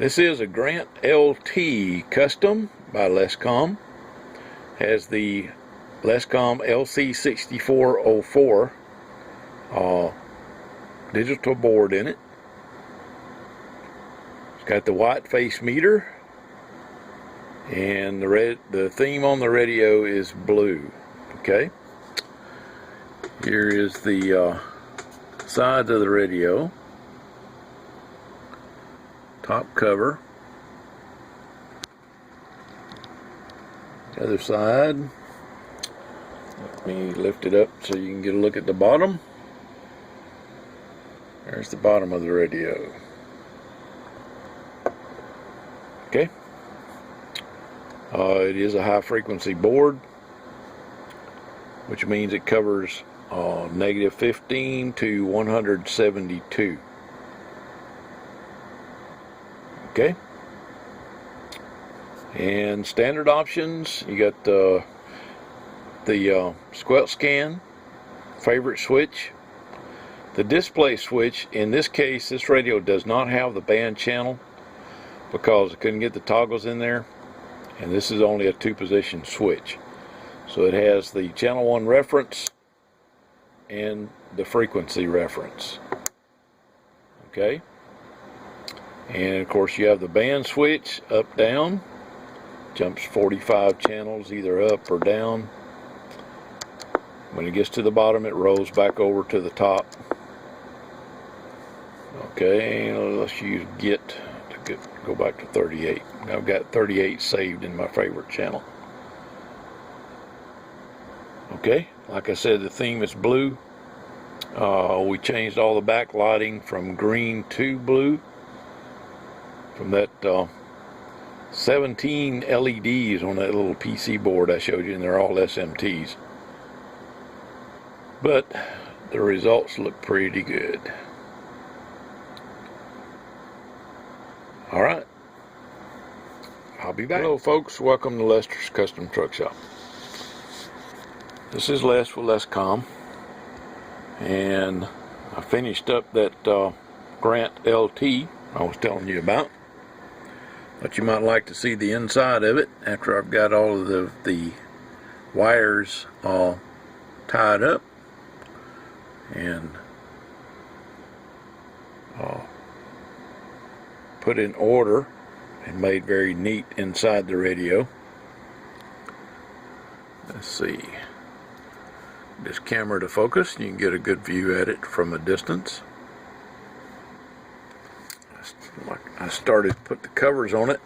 This is a GrantLT custom by Lescom. Has the Lescom LC6404 digital board in it. It's got the white face meter, and the theme on the radio is blue. Okay. Here is the sides of the radio. Top cover. The other side. Let me lift it up so you can get a look at the bottom. There's the bottom of the radio. Okay. It is a high frequency board, which means it covers -15 to 172. Okay. And standard options, you got the squelch scan, favorite switch, the display switch. In this case, this radio does not have the band channel because I couldn't get the toggles in there, and this is only a 2-position switch. So it has the channel 1 reference and the frequency reference. Okay. And of course you have the band switch, up, down. Jumps 45 channels either up or down. When it gets to the bottom, it rolls back over to the top. Okay, let's use go back to 38. I've got 38 saved in my favorite channel. Okay, like I said, the theme is blue. We changed all the backlighting from green to blue. From that 17 LEDs on that little PC board I showed you, and they're all SMTs. But the results look pretty good. Alright, I'll be back. Hello folks, welcome to Lester's Custom Truck Shop. This is Les with Lescom, and I finished up that GrantLT I was telling you about. But you might like to see the inside of it after I've got all of the wires all tied up and put in order and made very neat inside the radio. Let's see. This camera to focus, you can get a good view at it from a distance. I started to put the covers on it,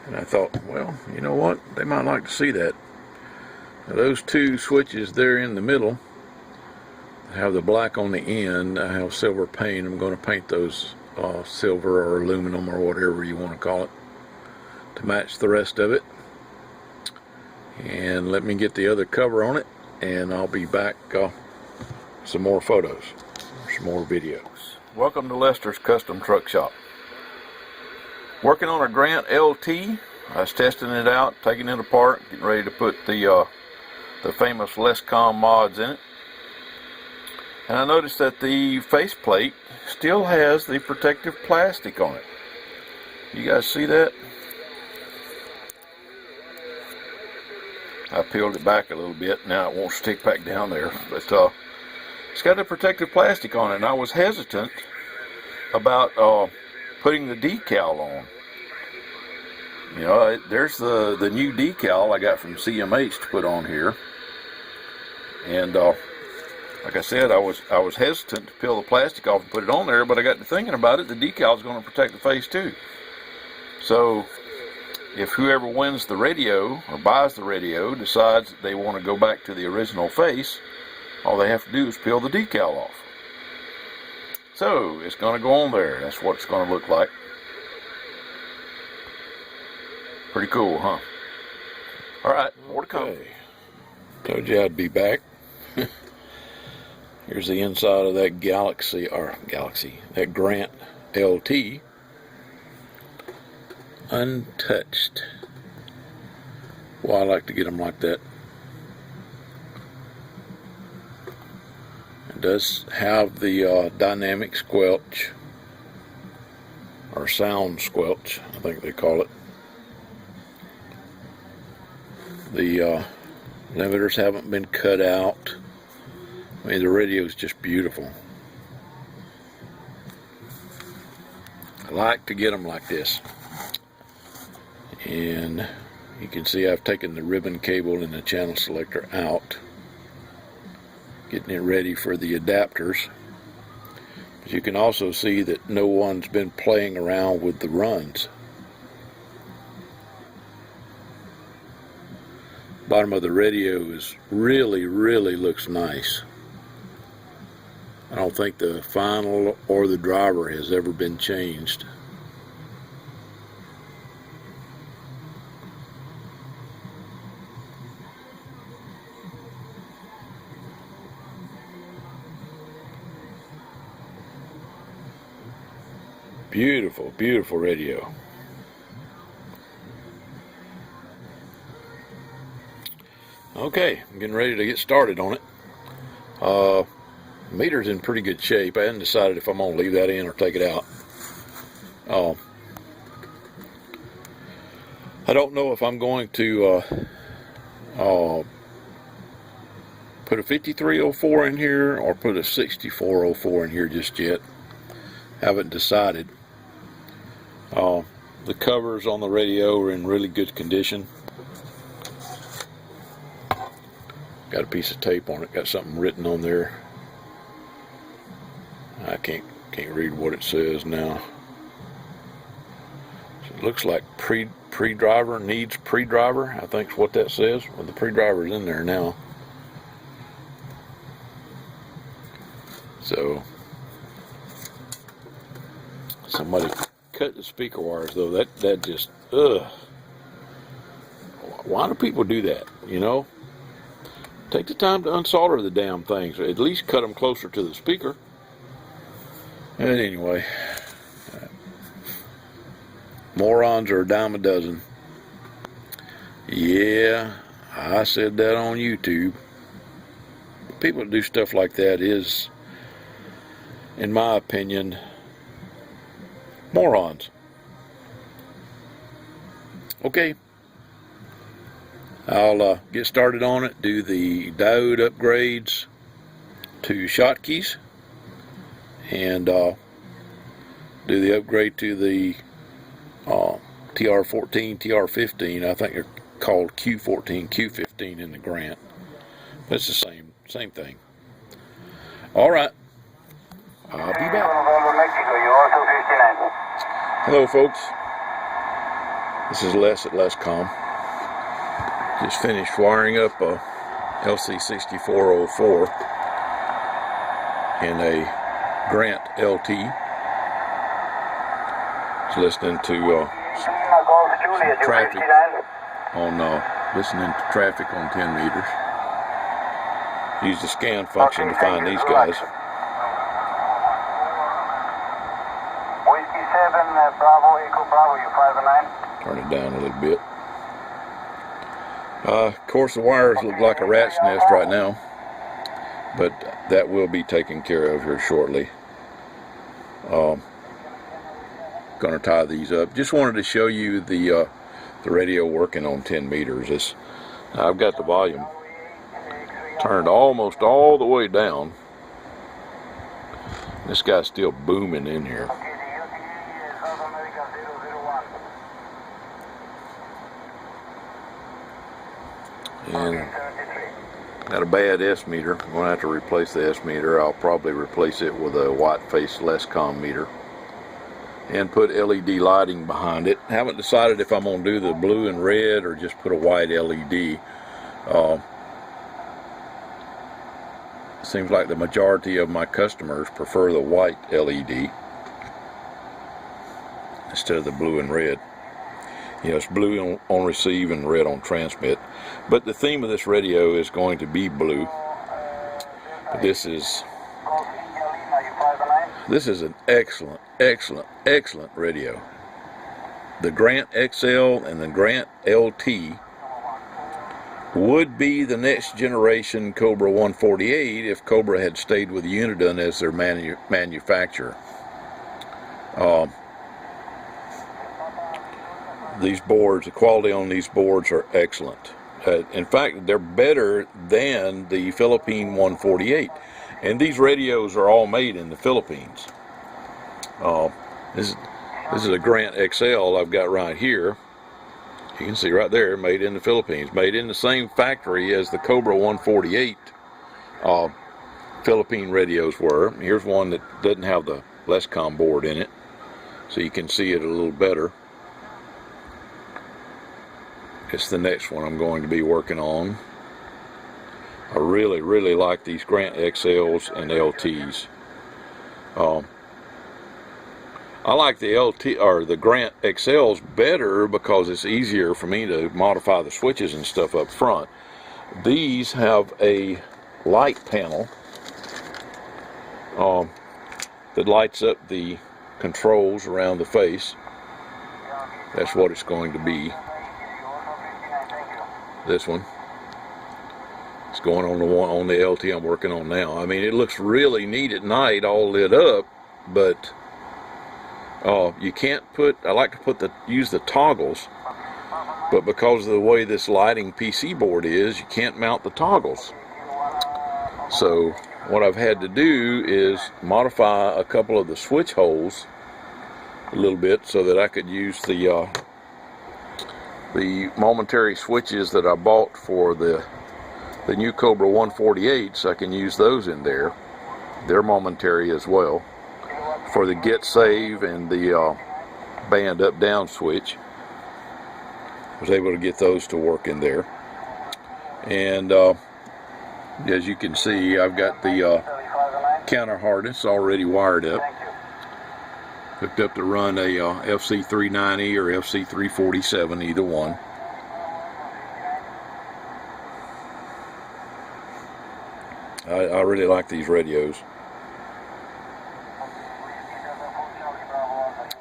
and I thought, well, you know what, they might like to see that. Now, those two switches there in the middle have the black on the end. I have silver paint. I'm going to paint those silver or aluminum or whatever you want to call it to match the rest of it. And let me get the other cover on it, and I'll be back with some more photos, some more videos. Welcome to Lester's Custom Truck Shop. Working on a GrantLT. I was testing it out, taking it apart, getting ready to put the famous Lescom mods in it. And I noticed that the faceplate still has the protective plastic on it. You guys see that? I peeled it back a little bit. Now it won't stick back down there, but it's got the protective plastic on it, and I was hesitant about putting the decal on. You know, there's the new decal I got from CMH to put on here, and like I said, I was hesitant to peel the plastic off and put it on there, but I got to thinking about it. The decal is going to protect the face too. So if whoever wins the radio or buys the radio decides that they want to go back to the original face, all they have to do is peel the decal off. So it's going to go on there. That's what it's going to look like. Pretty cool, huh? Alright, more to come. Told you I'd be back. Here's the inside of that that GrantLT. Untouched. Well, I like to get them like that. It does have the dynamic squelch or sound squelch, I think they call it. The limiters haven't been cut out. I mean, the radio is just beautiful. I like to get them like this. And you can see I've taken the ribbon cable and the channel selector out, getting it ready for the adapters. But you can also see that no one's been playing around with the runs. Bottom of the radio is really looks nice. I don't think the final or the driver has ever been changed. Beautiful, beautiful radio. Okay, I'm getting ready to get started on it. Meter's in pretty good shape. I hadn't decided if I'm going to leave that in or take it out. I don't know if I'm going to put a 5304 in here or put a 6404 in here just yet. Haven't decided. The covers on the radio are in really good condition. Got a piece of tape on it, got something written on there. I can't read what it says now. So it looks like pre-driver needs pre-driver, I think is what that says. Well, the pre-driver's in there now. So somebody cut the speaker wires though. That just why do people do that, you know? Take the time to unsolder the damn things, or at least cut them closer to the speaker. And anyway, morons are a dime a dozen. Yeah, I said that on YouTube. People that do stuff like that is, in my opinion, morons. Okay, I'll get started on it, do the diode upgrades to Schottkys, and do the upgrade to the TR14, TR15. I think they're called Q14, Q15 in the Grant. But it's the same thing. Alright, I'll be back. Hello folks, this is Les at LesCom. Just finished wiring up a LC6404 in a GrantLT. Just listening to some traffic on listening to traffic on 10 meters. Use the scan function to find these guys. Whiskey 7, Bravo, Echo Bravo, you 5 and 9. Turn it down a little bit. Of course, the wires look like a rat's nest right now, but that will be taken care of here shortly. Gonna tie these up. Just wanted to show you the radio working on 10 meters. I've got the volume turned almost all the way down. This guy's still booming in here. And got a bad S meter. I'm going to have to replace the S meter. I'll probably replace it with a white face LesCom meter and put LED lighting behind it. Haven't decided if I'm going to do the blue and red or just put a white LED. Seems like the majority of my customers prefer the white LED instead of the blue and red. You know, it's blue on receive and red on transmit. But the theme of this radio is going to be blue. But this is an excellent radio. The Grant XL and the GrantLT would be the next generation Cobra 148 if Cobra had stayed with Uniden as their manufacturer. these boards, the quality on these boards are excellent. In fact, they're better than the Philippine 148. And these radios are all made in the Philippines. This is a Grant XL I've got right here. You can see right there, made in the Philippines. Made in the same factory as the Cobra 148 Philippine radios were. Here's one that doesn't have the Lescom board in it, so you can see it a little better. It's the next one I'm going to be working on. I really, really like these Grant XLs and LTs. I like the LT or the Grant XLs better because it's easier for me to modify the switches and stuff up front. These have a light panel that lights up the controls around the face. That's what it's going to be. This one. It's going on the one on the LT I'm working on now. I mean, it looks really neat at night, all lit up, but you can't put. I like to use the toggles, but because of the way this lighting PC board is, you can't mount the toggles. So what I've had to do is modify a couple of the switch holes a little bit so that I could use the momentary switches that I bought for the new Cobra 148, so I can use those in there. They're momentary as well. For the get save and the band up down switch, I was able to get those to work in there. And as you can see, I've got the counter harness already wired up, hooked up to run a FC390 or FC347, either one. I really like these radios.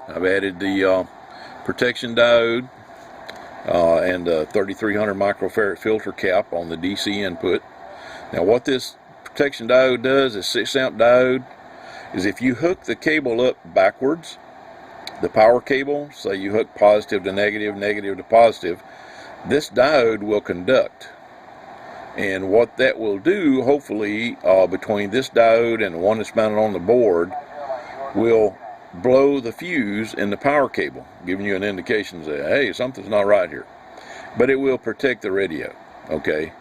I've added the protection diode and the 3300 microfarad filter cap on the DC input. Now what this protection diode does, this 6 amp diode, is if you hook the cable up backwards, the power cable, say you hook positive to negative, negative to positive, this diode will conduct. And what that will do, hopefully, between this diode and the one that's mounted on the board, will blow the fuse in the power cable, giving you an indication that, hey, something's not right here. But it will protect the radio, okay?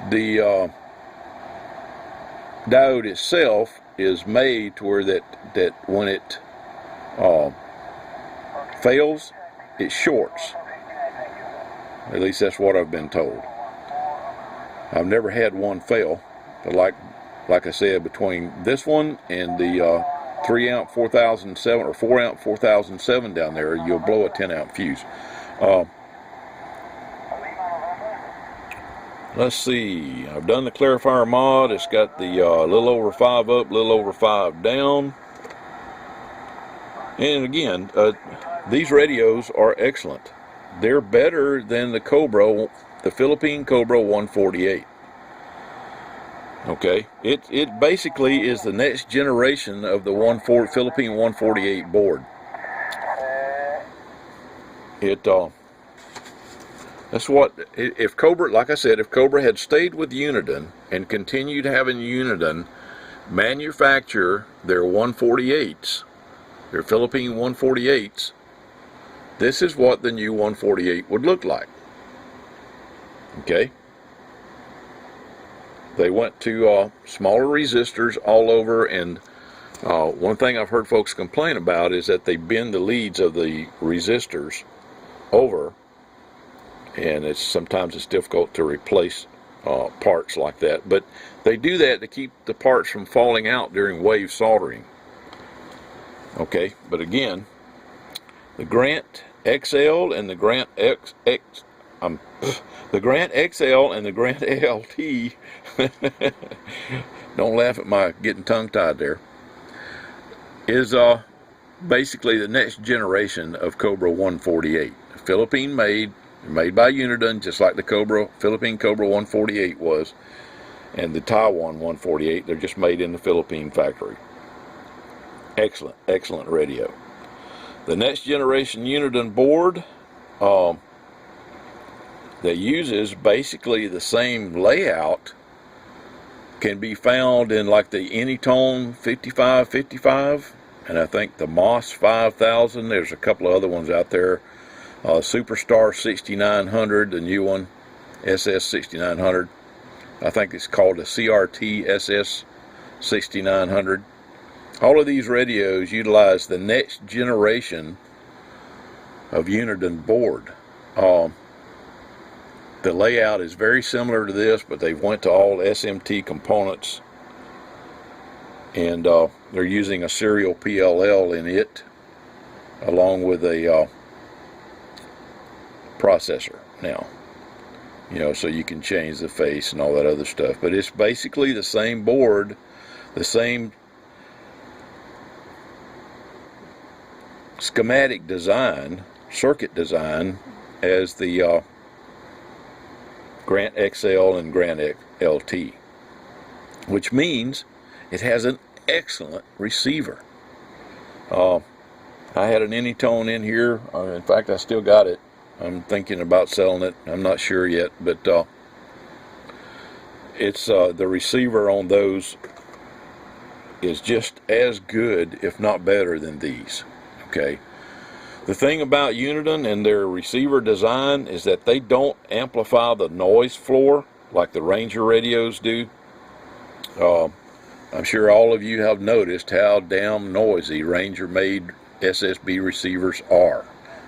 The diode itself is made to where that when it fails, it shorts. At least that's what I've been told. I've never had one fail, but like I said, between this one and the 3 amp 4007 or 4 amp 4007 down there, you'll blow a 10 amp fuse. Let's see, I've done the clarifier mod. It's got the little over 5 up, little over 5 down. And again, these radios are excellent. They're better than the Cobra, the Philippine Cobra 148. Okay, it basically is the next generation of the Philippine 148 board. That's what, if Cobra, like I said, if Cobra had stayed with Uniden and continued having Uniden manufacture their 148s, their Philippine 148s, this is what the new 148 would look like. Okay? They went to smaller resistors all over, and one thing I've heard folks complain about is that they bend the leads of the resistors over, and sometimes it's difficult to replace parts like that. But they do that to keep the parts from falling out during wave soldering. Okay, but again, the Grant XL and the Grant the Grant XL and the Grant LT, don't laugh at my getting tongue-tied there, is basically the next generation of Cobra 148. Philippine made by Uniden, just like the Philippine Cobra 148 was, and the Taiwan 148, they're just made in the Philippine factory. Excellent, excellent radio. The next generation Uniden board that uses basically the same layout can be found in like the Anytone 5555, and I think the Moss 5000. There's a couple of other ones out there. Superstar 6900, the new one, SS 6900. I think it's called a CRT SS 6900. All of these radios utilize the next generation of Uniden board. The layout is very similar to this, but they've went to all SMT components, and they're using a serial PLL in it, along with a processor now. You know, so you can change the face and all that other stuff. But it's basically the same board, the same schematic design, circuit design, as the GrantXL and GrantLT, which means it has an excellent receiver. I had an Anytone in here. In fact, I still got it. I'm thinking about selling it. I'm not sure yet, but it's the receiver on those is just as good, if not better, than these. Okay. The thing about Uniden and their receiver design is that they don't amplify the noise floor like the Ranger radios do. I'm sure all of you have noticed how damn noisy Ranger-made SSB receivers are.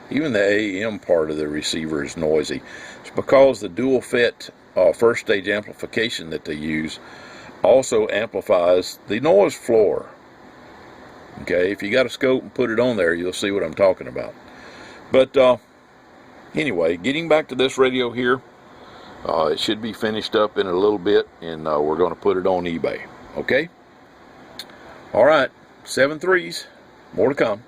Even the AM part of the receiver is noisy. It's because the dual FET first stage amplification that they use also amplifies the noise floor. Okay, if you got a scope and put it on there, you'll see what I'm talking about. But anyway, getting back to this radio here, it should be finished up in a little bit, and we're going to put it on eBay. Okay? All right, 7.3s, more to come.